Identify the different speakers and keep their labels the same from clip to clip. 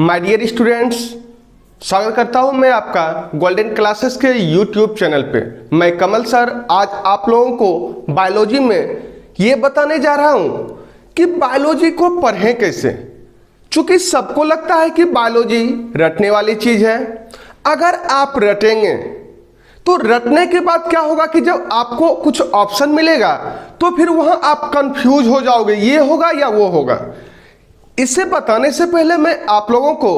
Speaker 1: My dear students, स्वागत करता हूं मैं आपका गोल्डन क्लासेस के यूट्यूब चैनल पे। मैं कमल सर आज आप लोगों को बायोलॉजी में ये बताने जा रहा हूं कि बायोलॉजी को पढ़ें कैसे। चूंकि सबको लगता है कि बायोलॉजी रटने वाली चीज है। अगर आप रटेंगे तो रटने के बाद क्या होगा कि जब आपको कुछ ऑप्शन मिलेगा तो फिर वहां आप कंफ्यूज हो जाओगे, ये होगा या वो होगा। इसे बताने से पहले मैं आप लोगों को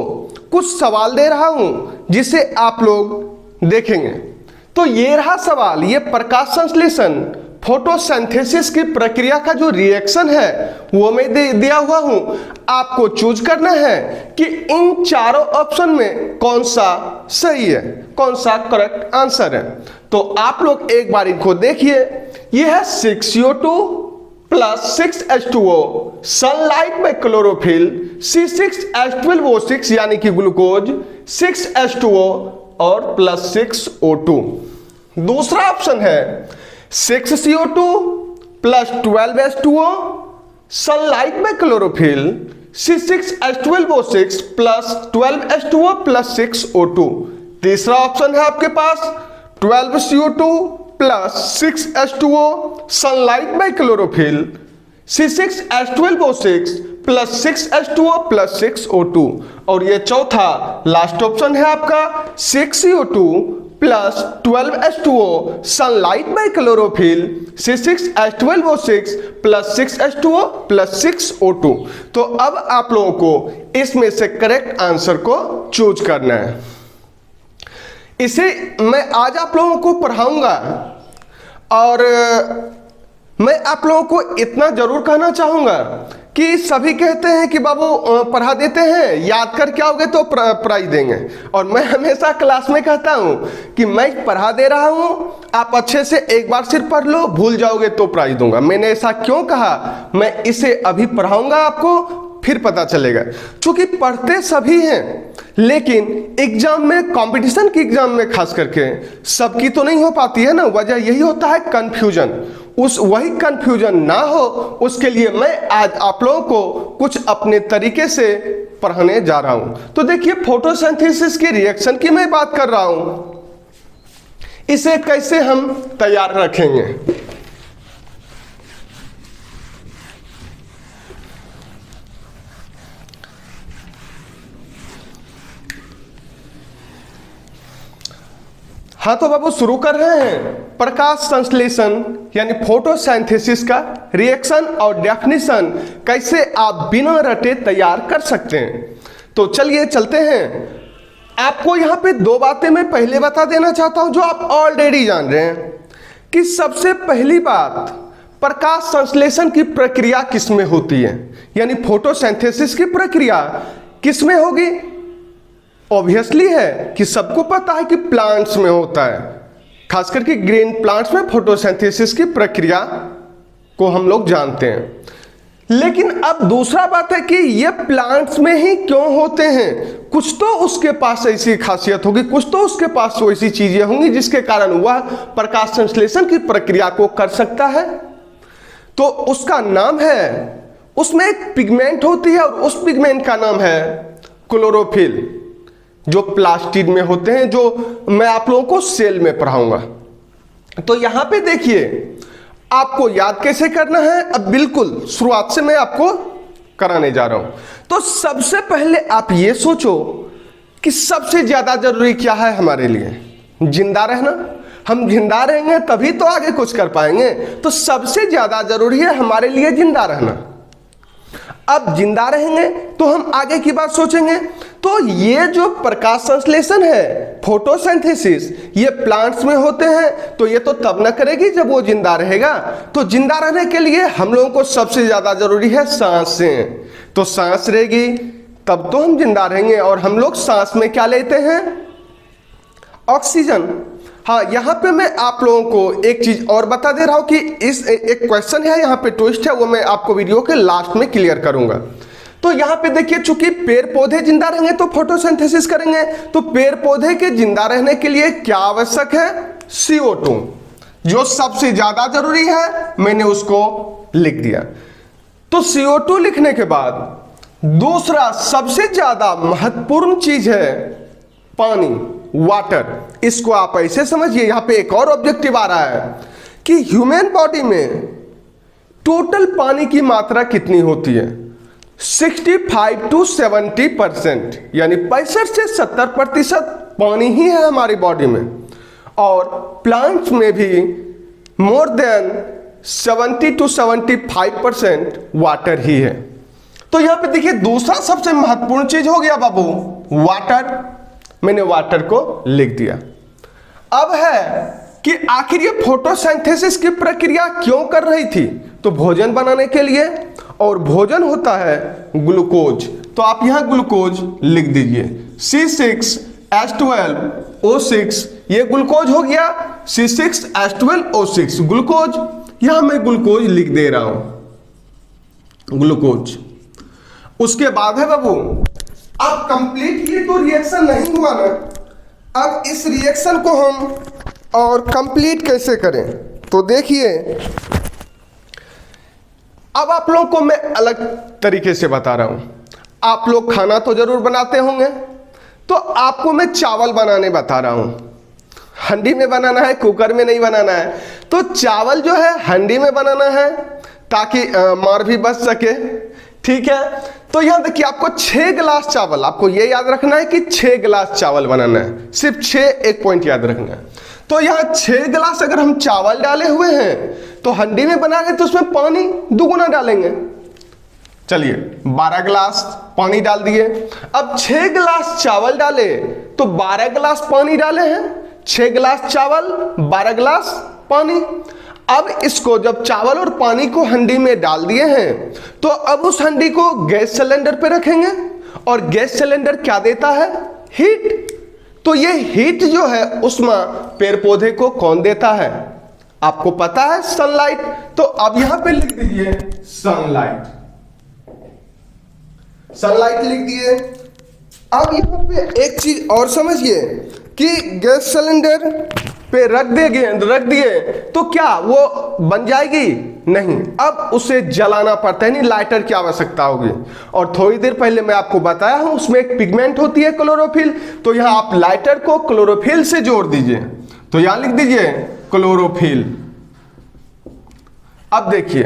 Speaker 1: कुछ सवाल दे रहा हूं जिसे आप लोग देखेंगे। तो ये रहा सवाल, ये प्रकाश संश्लेषण फोटोसिंथेसिस की प्रक्रिया का जो रिएक्शन है वो मैं दिया हुआ हूं। आपको चूज करना है कि इन चारों ऑप्शन में कौन सा सही है, कौन सा करेक्ट आंसर है। तो आप लोग एक बार इनको देखिए। यह है 6CO2 प्लस 6H2O, सनलाइट में क्लोरोफिल, C6H12O6 यानी कि ग्लूकोज, 6H2O और प्लस 6O2। दूसरा ऑप्शन है 6CO2 प्लस 12H2O, सनलाइट में chlorophyll, C6H12O6 plus 12H2O plus 6O2। तीसरा ऑप्शन है आपके पास 12CO2 प्लस 6H2O, सनलाइट में chlorophyll, C6H12O6 plus 6H2O plus 6O2। और ये चौथा लास्ट ऑप्शन है आपका 6CO2 प्लस 12H2O, सनलाइट में chlorophyll, C6H12O6 plus 6H2O plus 6O2। तो अब आप लोगों को इसमें से करेक्ट आंसर को चूज करना है। इसे मैं आज आप लोगों को पढ़ाऊंगा और मैं आप लोगों को इतना जरूर कहना चाहूंगा कि सभी कहते हैं कि बाबू पढ़ा देते हैं, याद करके आओगे तो प्राइज देंगे। और मैं हमेशा क्लास में कहता हूं कि मैं पढ़ा दे रहा हूं, आप अच्छे से एक बार सिर्फ पढ़ लो, भूल जाओगे तो प्राइज दूंगा। मैंने ऐसा क्यों कहा? मैं इसे अभी पढ़ाऊंगा आपको, फिर पता चलेगा। क्योंकि पढ़ते सभी हैं लेकिन एग्जाम में, कंपटीशन के एग्जाम में खास करके सबकी तो नहीं हो पाती है ना। वजह यही होता है कंफ्यूजन। वही कंफ्यूजन ना हो उसके लिए मैं आज आप लोगों को कुछ अपने तरीके से पढ़ाने जा रहा हूं। तो देखिए, फोटोसिंथेसिस की रिएक्शन की मैं बात कर रहा हूं, इसे कैसे हम तैयार रखेंगे। हाँ तो बाबू शुरू कर रहे हैं प्रकाश संश्लेषण यानी फोटोसिंथेसिस का रिएक्शन और डेफिनेशन कैसे आप बिना रटे तैयार कर सकते हैं। तो चलिए चलते हैं। आपको यहाँ पे दो बातें मैं पहले बता देना चाहता हूं जो आप ऑलरेडी जान रहे हैं कि सबसे पहली बात, प्रकाश संश्लेषण की प्रक्रिया किसमें होती है, यानी फोटोसिंथेसिस की प्रक्रिया किसमें होगी। ऑब्वियसली है कि सबको पता है कि प्लांट्स में होता है, खास करके ग्रीन प्लांट्स में फोटोसिंथेसिस की प्रक्रिया को हम लोग जानते हैं। लेकिन अब दूसरा बात है कि ये प्लांट्स में ही क्यों होते हैं। कुछ तो उसके पास ऐसी खासियत होगी, कुछ तो उसके पास तो ऐसी चीजें होंगी जिसके कारण वह प्रकाश संश्लेषण की प्रक्रिया को कर सकता है। तो उसका नाम है, उसमें एक पिगमेंट होती है और उस पिगमेंट का नाम है क्लोरोफिल, जो प्लास्टिड में होते हैं, जो मैं आप लोगों को सेल में पढ़ाऊंगा। तो यहां पे देखिए, आपको याद कैसे करना है अब बिल्कुल शुरुआत से मैं आपको कराने जा रहा हूं। तो सबसे पहले आप ये सोचो कि सबसे ज्यादा जरूरी क्या है हमारे लिए। जिंदा रहना। हम जिंदा रहेंगे तभी तो आगे कुछ कर पाएंगे। तो सबसे ज्यादा जरूरी है हमारे लिए जिंदा रहना। अब जिंदा रहेंगे तो हम आगे की बात सोचेंगे। तो ये जो प्रकाश संश्लेषण है, फोटोसिंथेसिस, ये प्लांट्स में होते हैं, तो ये तो तब न करेगी जब वो जिंदा रहेगा। तो जिंदा रहने के लिए हम लोगों को सबसे ज्यादा जरूरी है सांसें। तो सांस रहेगी तब तो हम जिंदा रहेंगे। और हम लोग सांस में क्या लेते हैं? ऑक्सीजन। हाँ, यहां पे मैं आप लोगों को एक चीज और बता दे रहा हूं कि इस एक क्वेश्चन है, यहां पे ट्विस्ट है, वो मैं आपको वीडियो के लास्ट में क्लियर करूंगा। तो यहां पे देखिए, चूंकि पेड़ पौधे जिंदा रहेंगे तो फोटोसिंथेसिस करेंगे। तो पेड़ पौधे के जिंदा रहने के लिए क्या आवश्यक है? CO2, जो सबसे ज्यादा जरूरी है, मैंने उसको लिख दिया। तो CO2 लिखने के बाद दूसरा सबसे ज्यादा महत्वपूर्ण चीज है पानी, वाटर। इसको आप ऐसे समझिए, यहां पे एक और ऑब्जेक्टिव आ रहा है कि ह्यूमन बॉडी में टोटल पानी की मात्रा कितनी होती है? 65 to 70%, यानी 65 से 70% पानी ही है हमारी बॉडी में, और प्लांट्स में भी मोर देन 70 to 75% वाटर ही है। तो यहां पे देखिए दूसरा सबसे महत्वपूर्ण चीज हो गया बाबू वाटर। मैंने वाटर को लिख दिया। अब है कि आखिर ये फोटोसिंथेसिस की प्रक्रिया क्यों कर रही थी? तो भोजन बनाने के लिए, और भोजन होता है ग्लूकोज। तो आप यहां ग्लूकोज लिख दीजिए, C6H12O6, ये ग्लूकोज हो गया, C6H12O6 ग्लूकोज। यहां मैं ग्लूकोज लिख दे रहा हूं, ग्लूकोज। उसके बाद है बाबू, अब कंप्लीट ये तो रिएक्शन नहीं हुआ ना, अब इस रिएक्शन को हम और कंप्लीट कैसे करें? तो देखिए, अब आप लोगों को मैं अलग तरीके से बता रहा हूं। आप लोग खाना तो जरूर बनाते होंगे, तो आपको मैं चावल बनाने बता रहा हूं। हंडी में बनाना है, कुकर में नहीं बनाना है। तो चावल जो है हंडी में बनाना है ताकि मार भी बच सके, ठीक है। तो यहां देखिए, आपको 6 गिलास चावल, आपको यह याद रखना है कि 6 गिलास चावल बनाना है, सिर्फ 6, एक पॉइंट याद रखना है। तो यहां 6 गिलास अगर हम चावल डाले हुए हैं, तो हंडी में बना रहे तो उसमें पानी दुगुना डालेंगे। चलिए 12 गिलास पानी डाल दिए। अब 6 गिलास चावल डाले तो 12 गिलास पानी डाले हैं, 6 गिलास चावल 12 गिलास पानी। अब इसको जब चावल और पानी को हंडी में डाल दिए हैं, तो अब उस हंडी को गैस सिलेंडर पे रखेंगे, और गैस सिलेंडर क्या देता है? हीट। तो ये हीट जो है उष्मा पेड़ पौधे को कौन देता है? आपको पता है, सनलाइट। तो अब यहां पे लिख दीजिए सनलाइट, सनलाइट लिख दिए। अब यहां पे एक चीज और समझिए कि गैस सिलेंडर पे रख दिए तो क्या वो बन जाएगी? नहीं, अब उसे जलाना पड़ता है, नहीं लाइटर की आवश्यकता होगी। और थोड़ी देर पहले मैं आपको बताया हूं उसमें एक पिगमेंट होती है क्लोरोफिल। तो यहां आप लाइटर को क्लोरोफिल से जोड़ दीजिए। तो यहां लिख दीजिए क्लोरोफिल। अब देखिए,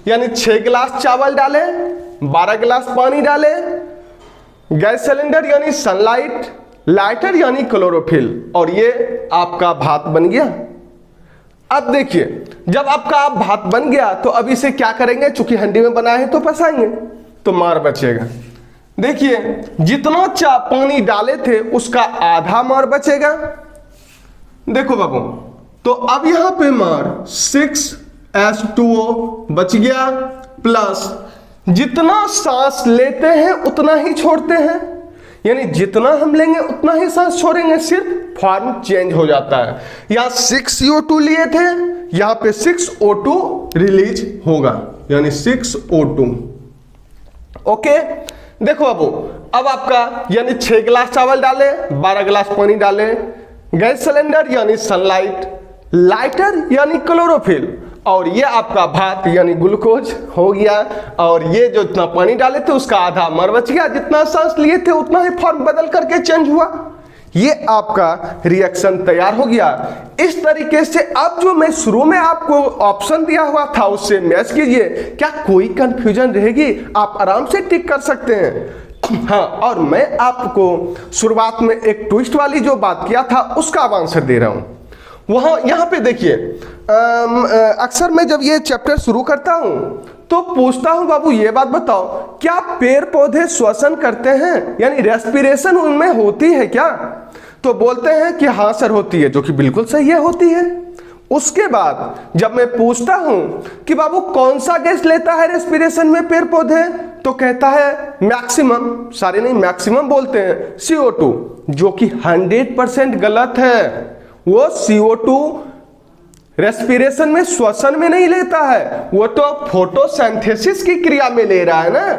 Speaker 1: यानी 6 गिलास चावल डाले, 12 गिलास पानी डाले, गैस सिलेंडर यानी सनलाइट, लाइटर यानी क्लोरोफिल, और ये आपका भात बन गया। अब देखिए, जब आपका भात बन गया तो अब इसे क्या करेंगे? चूंकि हंडी में बनाए हैं तो पसाएंगे, तो मार बचेगा। देखिए, जितना पानी डाले थे उसका आधा मार बचेगा। देखो बाबू, तो अब यहां पे मार 6H2O बच गया, प्लस जितना सांस लेते हैं उतना ही छोड़ते हैं, यानी जितना हम लेंगे उतना ही सांस छोड़ेंगे, सिर्फ फॉर्म चेंज हो जाता है। यहां 6CO2 लिए थे, यहां पे 6O2 रिलीज होगा, यानी 6O2। ओके, देखो बाबू, अब आपका यानी 6 गिलास चावल डाले, 12 गिलास पानी डाले, गैस सिलेंडर यानी सनलाइट, लाइटर यानी क्लोरोफिल, और ये आपका भात यानी ग्लूकोज हो गया। और ये जो इतना पानी डाले थे उसका आधा मर बच गया, जितना सांस लिए थे उतना ही फॉर्म बदल करके चेंज हुआ। ये आपका रिएक्शन तैयार हो गया। इस तरीके से अब जो मैं शुरू में आपको ऑप्शन दिया हुआ था उससे मैच कीजिए। क्या कोई कंफ्यूजन रहेगी? आप आराम से टिक कर सकते हैं। हाँ, और मैं आपको शुरुआत में एक ट्विस्ट वाली जो बात किया था उसका अब आंसर दे रहा हूं। वहां यहां पे देखिए, अक्सर मैं जब ये चैप्टर शुरू करता हूं तो पूछता हूं, बाबू ये बात बताओ, क्या पेड़ पौधे श्वसन करते हैं, यानी रेस्पिरेशन उनमें होती है क्या? तो बोलते हैं कि हाँ सर होती है, जो कि बिल्कुल सही है, होती है। उसके बाद जब मैं पूछता हूं कि बाबू कौन सा गैस लेता है रेस्पिरेशन में पेड़ पौधे, तो कहता है मैक्सिमम, सारे नहीं मैक्सिमम बोलते हैं, CO2, जो कि 100% गलत है। वो CO2 रेस्पिरेशन में, श्वसन में नहीं लेता है, वो तो फोटोसिंथेसिस की क्रिया में ले रहा है ना।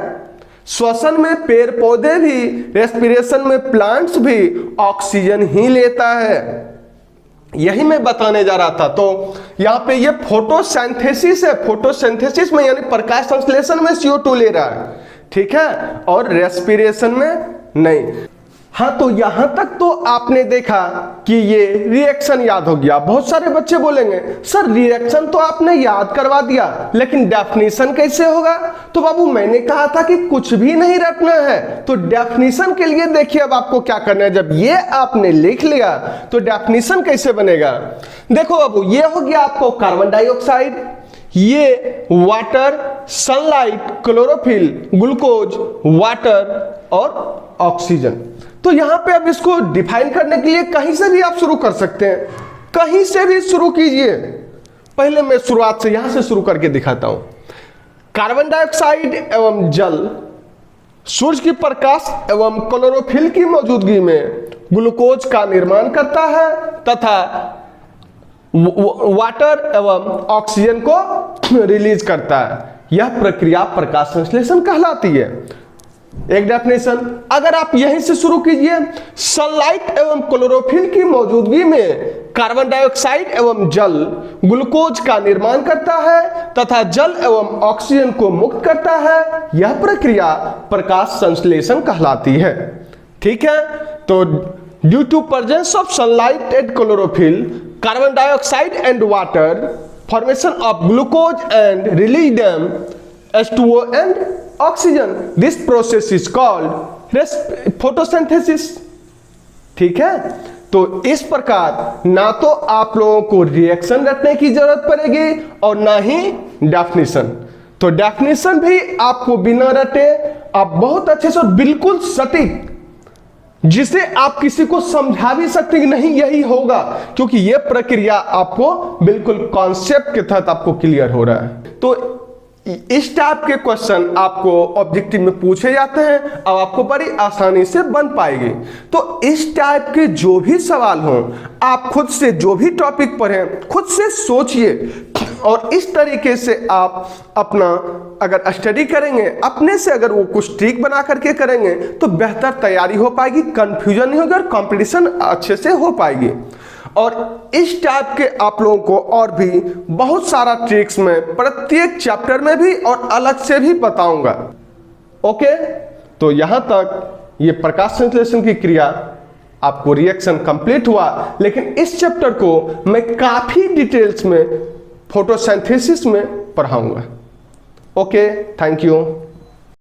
Speaker 1: श्वसन में पेड़ पौधे भी, रेस्पिरेशन में प्लांट्स भी ऑक्सीजन ही लेता है। यही मैं बताने जा रहा था। तो यहां पे ये फोटोसिंथेसिस है, फोटोसिंथेसिस में यानी प्रकाश संश्लेषण में CO2 ले रहा है, ठीक है, और रेस्पिरेशन में नहीं। हाँ, तो यहां तक तो आपने देखा कि ये रिएक्शन याद हो गया। बहुत सारे बच्चे बोलेंगे सर रिएक्शन तो आपने याद करवा दिया, लेकिन डेफिनेशन कैसे होगा? तो बाबू मैंने कहा था कि कुछ भी नहीं रटना है। तो डेफिनेशन के लिए देखिए अब आपको क्या करना है। जब ये आपने लिख लिया तो डेफिनेशन कैसे बनेगा? देखो बाबू, ये हो गया आपको कार्बन डाइऑक्साइड, ये water, sunlight, chlorophyll, glucose, water और ऑक्सीजन। तो यहां पे अब इसको डिफाइन करने के लिए कहीं से भी आप शुरू कर सकते हैं, कहीं से भी शुरू कीजिए। पहले मैं शुरुआत से यहां से शुरू करके दिखाता हूं। कार्बन डाइऑक्साइड एवं जल सूर्य की प्रकाश एवं क्लोरोफिल की मौजूदगी में ग्लूकोज का निर्माण करता है तथा वाटर एवं ऑक्सीजन को रिलीज करता है। यह प्रक्रिया प्रकाश संश्लेषण कहलाती है। एक डेफिनेशन अगर आप यहीं से शुरू कीजिए, सनलाइट एवं क्लोरोफिल की मौजूदगी में कार्बन डाइऑक्साइड एवं जल ग्लूकोज का निर्माण करता है तथा जल एवं ऑक्सीजन को मुक्त करता है। यह प्रक्रिया प्रकाश संश्लेषण कहलाती है। ठीक है, तो due to presence of sunlight and chlorophyll, carbon dioxide and water, formation of glucose and release them H2O and oxygen. This process is called photosynthesis. ठीक है, तो इस प्रकार ना तो आप लोगों को रिएक्शन रटने की जरूरत पड़ेगी और ना ही डेफिनेशन। तो डेफिनेशन भी आपको बिना रटे आप बहुत अच्छे से बिल्कुल सटीक, जिसे आप किसी को समझा भी सकते कि नहीं यही होगा, क्योंकि यह प्रक्रिया आपको बिल्कुल कॉन्सेप्ट के तहत आपको क्लियर हो रहा है। तो इस टाइप के क्वेश्चन आपको ऑब्जेक्टिव में पूछे जाते हैं, अब आपको बड़ी आसानी से बन पाएगी। तो इस टाइप के जो भी सवाल हों, आप खुद से जो भी टॉपिक पढ़ें खुद से सोचिए और इस तरीके से आप अपना अगर स्टडी करेंगे, अपने से अगर वो कुछ ट्रिक बना करके करेंगे तो बेहतर तैयारी हो पाएगी, कंफ्यूजन नहीं होगी और कंपटीशन अच्छे से हो पाएगी। और इस टाइप के आप लोगों को और भी बहुत सारा ट्रिक्स में प्रत्येक चैप्टर में भी और अलग से भी बताऊंगा। ओके, तो यहां तक ये प्रकाश संश्लेषण की क्रिया आपको रिएक्शन कंप्लीट हुआ, लेकिन इस चैप्टर को मैं काफी डिटेल्स में फोटोसिंथेसिस में पढ़ाऊंगा। Okay, thank you.